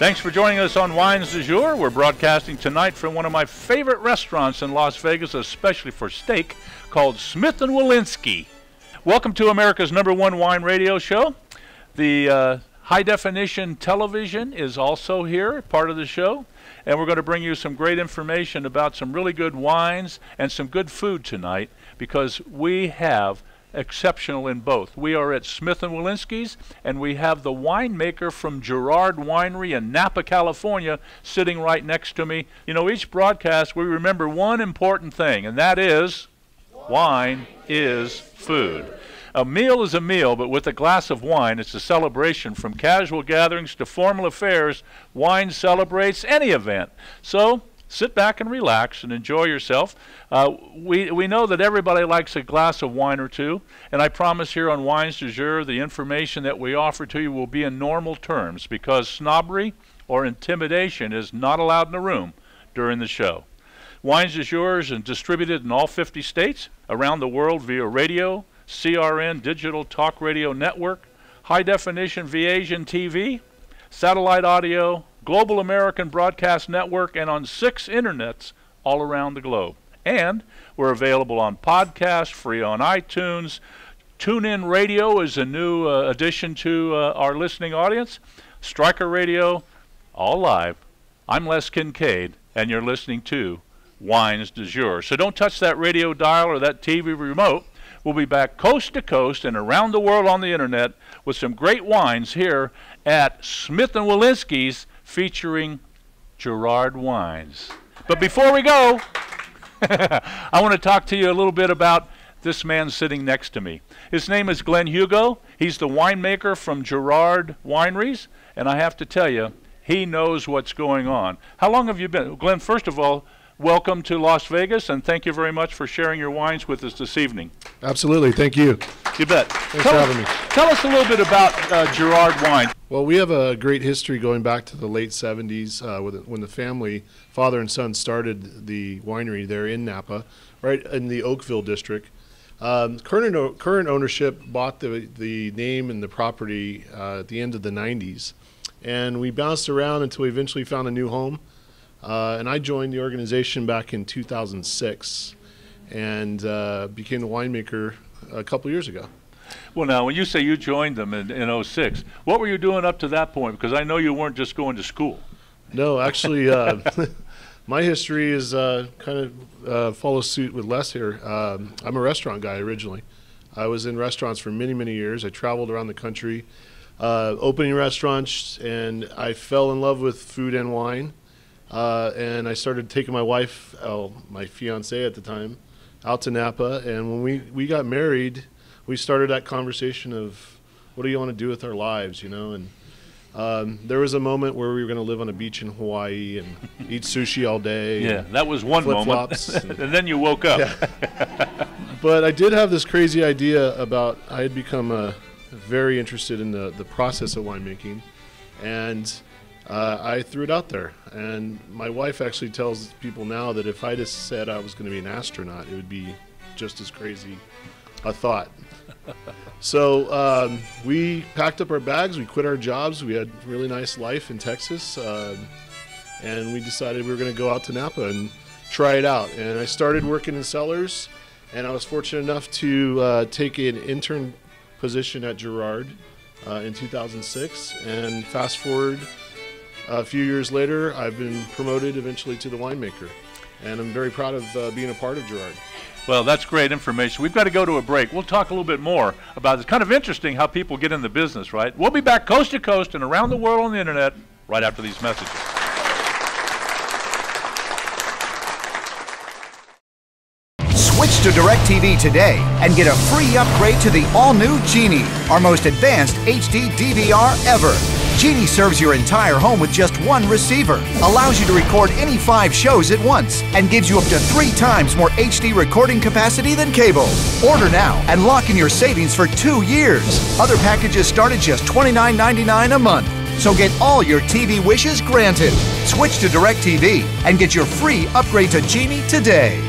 Thanks for joining us on Wines du Jour. We're broadcasting tonight from one of my favorite restaurants in Las Vegas, especially for steak, called Smith & Wollensky. Welcome to America's #1 wine radio show. The high-definition television is also here, part of the show, and we're going to bring you some great information about some really good wines and some good food tonight, because we have exceptional in both. We are at Smith & Wollensky's, and we have the winemaker from Girard Winery in Napa, California, sitting right next to me. You know, each broadcast we remember one important thing, and that is wine is food. A meal is a meal, but with a glass of wine, it's a celebration. From casual gatherings to formal affairs, wine celebrates any event. So sit back and relax and enjoy yourself. We know that everybody likes a glass of wine or two, and I promise here on Wines du Jour, the information that we offer to you will be in normal terms, because snobbery or intimidation is not allowed in the room during the show. Wines du Jour is distributed in all 50 states, around the world via radio, CRN, Digital Talk Radio Network, High Definition Asian TV, satellite audio, Global American Broadcast Network, and on 6 internets all around the globe. And we're available on podcast, free on iTunes. TuneIn Radio is a new addition to our listening audience. Stryker Radio, all live. I'm Les Kincaid, and you're listening to Wines du Jour. So don't touch that radio dial or that TV remote. We'll be back coast to coast and around the world on the internet with some great wines here at Smith & Wollensky's, featuring Girard Wines. But before we go, I want to talk to you a little bit about this man sitting next to me. His name is Glenn Hugo. He's the winemaker from Girard Wineries, and I have to tell you, he knows what's going on. How long have you been? Glenn, first of all, welcome to Las Vegas, and thank you very much for sharing your wines with us this evening. Absolutely. Thank you. You bet. Thanks for having me. Tell us a little bit about Girard Wine. Well, we have a great history going back to the late 70s when the family, father and son, started the winery there in Napa, right in the Oakville district. Current ownership bought the name and the property at the end of the 90s, and we bounced around until we eventually found a new home. And I joined the organization back in 2006 and became the winemaker a couple years ago. Well, now, when you say you joined them in 06, what were you doing up to that point? Because I know you weren't just going to school. No, actually, my history is kind of follows suit with Les here. I'm a restaurant guy originally. I was in restaurants for many, many years. I traveled around the country opening restaurants, and I fell in love with food and wine. And I started taking my wife, my fiance at the time, out to Napa. And when we got married, we started that conversation of what do you want to do with our lives, you know? And there was a moment where we were going to live on a beach in Hawaii and eat sushi all day. Yeah, that was one moment. And then you woke up. Yeah. But I did have this crazy idea about, I had become very interested in the process of winemaking. And I threw it out there, and my wife actually tells people now that if I just said I was going to be an astronaut, it would be just as crazy a thought. So we packed up our bags, we quit our jobs, we had a really nice life in Texas, and we decided we were going to go out to Napa and try it out. And I started working in cellars, and I was fortunate enough to take an intern position at Girard in 2006, and fast forward a few years later, I've been promoted eventually to the winemaker, and I'm very proud of being a part of Girard. Well, that's great information. We've got to go to a break. We'll talk a little bit more about it. It's kind of interesting how people get in the business, right? We'll be back coast to coast and around the world on the internet right after these messages. Switch to DirecTV today and get a free upgrade to the all-new Genie, our most advanced HD DVR ever. Genie serves your entire home with just one receiver, allows you to record any 5 shows at once, and gives you up to 3 times more HD recording capacity than cable. Order now and lock in your savings for 2 years. Other packages start at just $29.99 a month. So get all your TV wishes granted. Switch to DirecTV and get your free upgrade to Genie today.